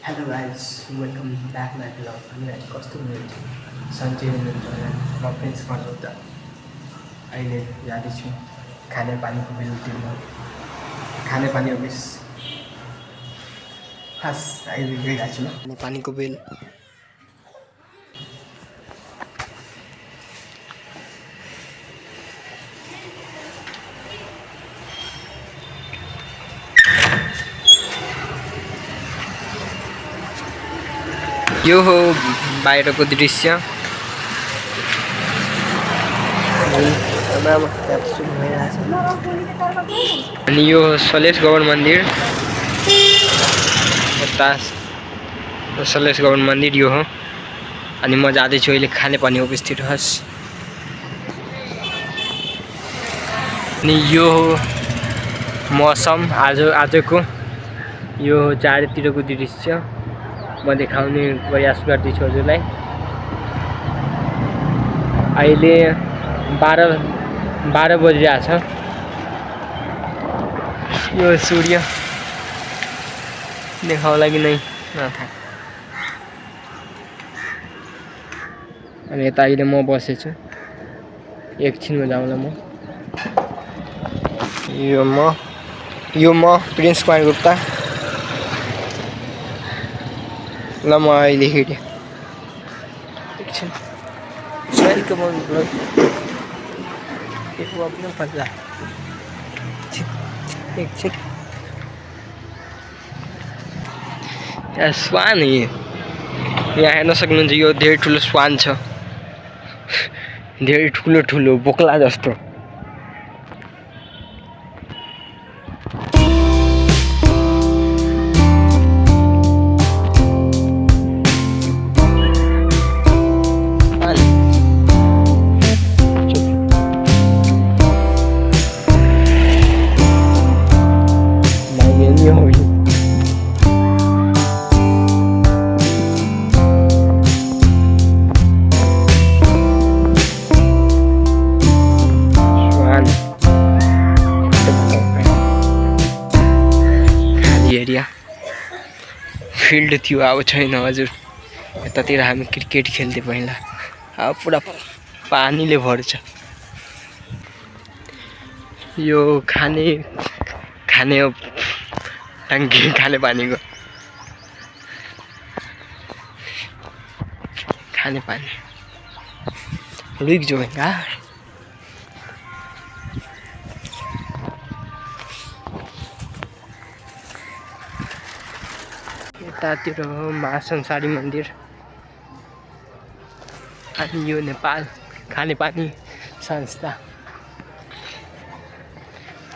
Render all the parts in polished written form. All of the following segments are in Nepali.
hello guys welcome back my blog अनि आज कस्तो हुनुहुन्छ सन्चै हुनुहुन्छ म फ्रेन्ड्स भन्नुहुन्छ अहिले जाँदैछु खानेपानीको बिल तिर्न खानेपानी अफिस खास अहिले गइरहेको छु ल खानेपानीको बिल यो हो बाहिरको दृश्य अनि यो सलेश गौड मन्दिर सलेश गौड मन्दिर यो हो अनि म जाँदैछु अहिले खानेपानी अफिसतिर हस् अनि यो हो मौसम आजको यो चारैतिरको दृश्य म देखाउने प्रयास गर्दैछु हजुरलाई अहिले 12 बजिरहेछ यो सूर्य देखाउला कि नै नथाहा अनि यता अहिले म बसेछु एकछिनमा जाउँला म यो म प्रिन्स कुमार गुप्ता ल म अहिले हिँडेँ एकछिन वेलकम ऑन ब्लॉग एक वो अपने पतला एकछिन यहाँ स्वान यहाँ हेर्न सक्नुहुन्छ यो धेरै ठुलो स्वान छ धेरै ठुलो बोक्ला जस्तो एरिया फिल्ड थियो अब छैन हजुर यतातिर हामी क्रिकेट खेल्थ्यौँ पहिला अब पुरा पानीले भर्छ यो खाने टंकी खाने पानीको खाने पानी रुक जो भैया यतातिर हो महासंसारी मन्दिर अनि यो नेपाल खानेपानी संस्था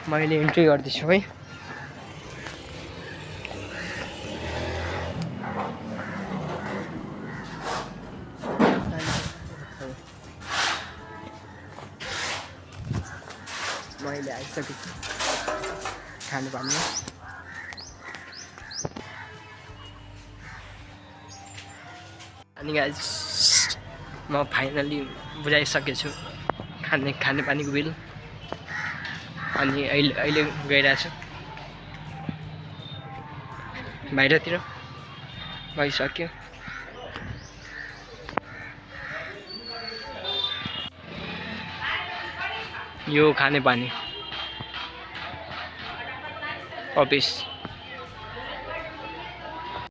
मैले इन्ट्री गर्दैछु है मैले आइसकेको खानेपानीमा अनि गाइस म फाइनली बुझाइसकेछु खानेपानीको बिल अनि अहिले गइरहेछु बाहिरतिर गइसक्यो यो खानेपानी अफिस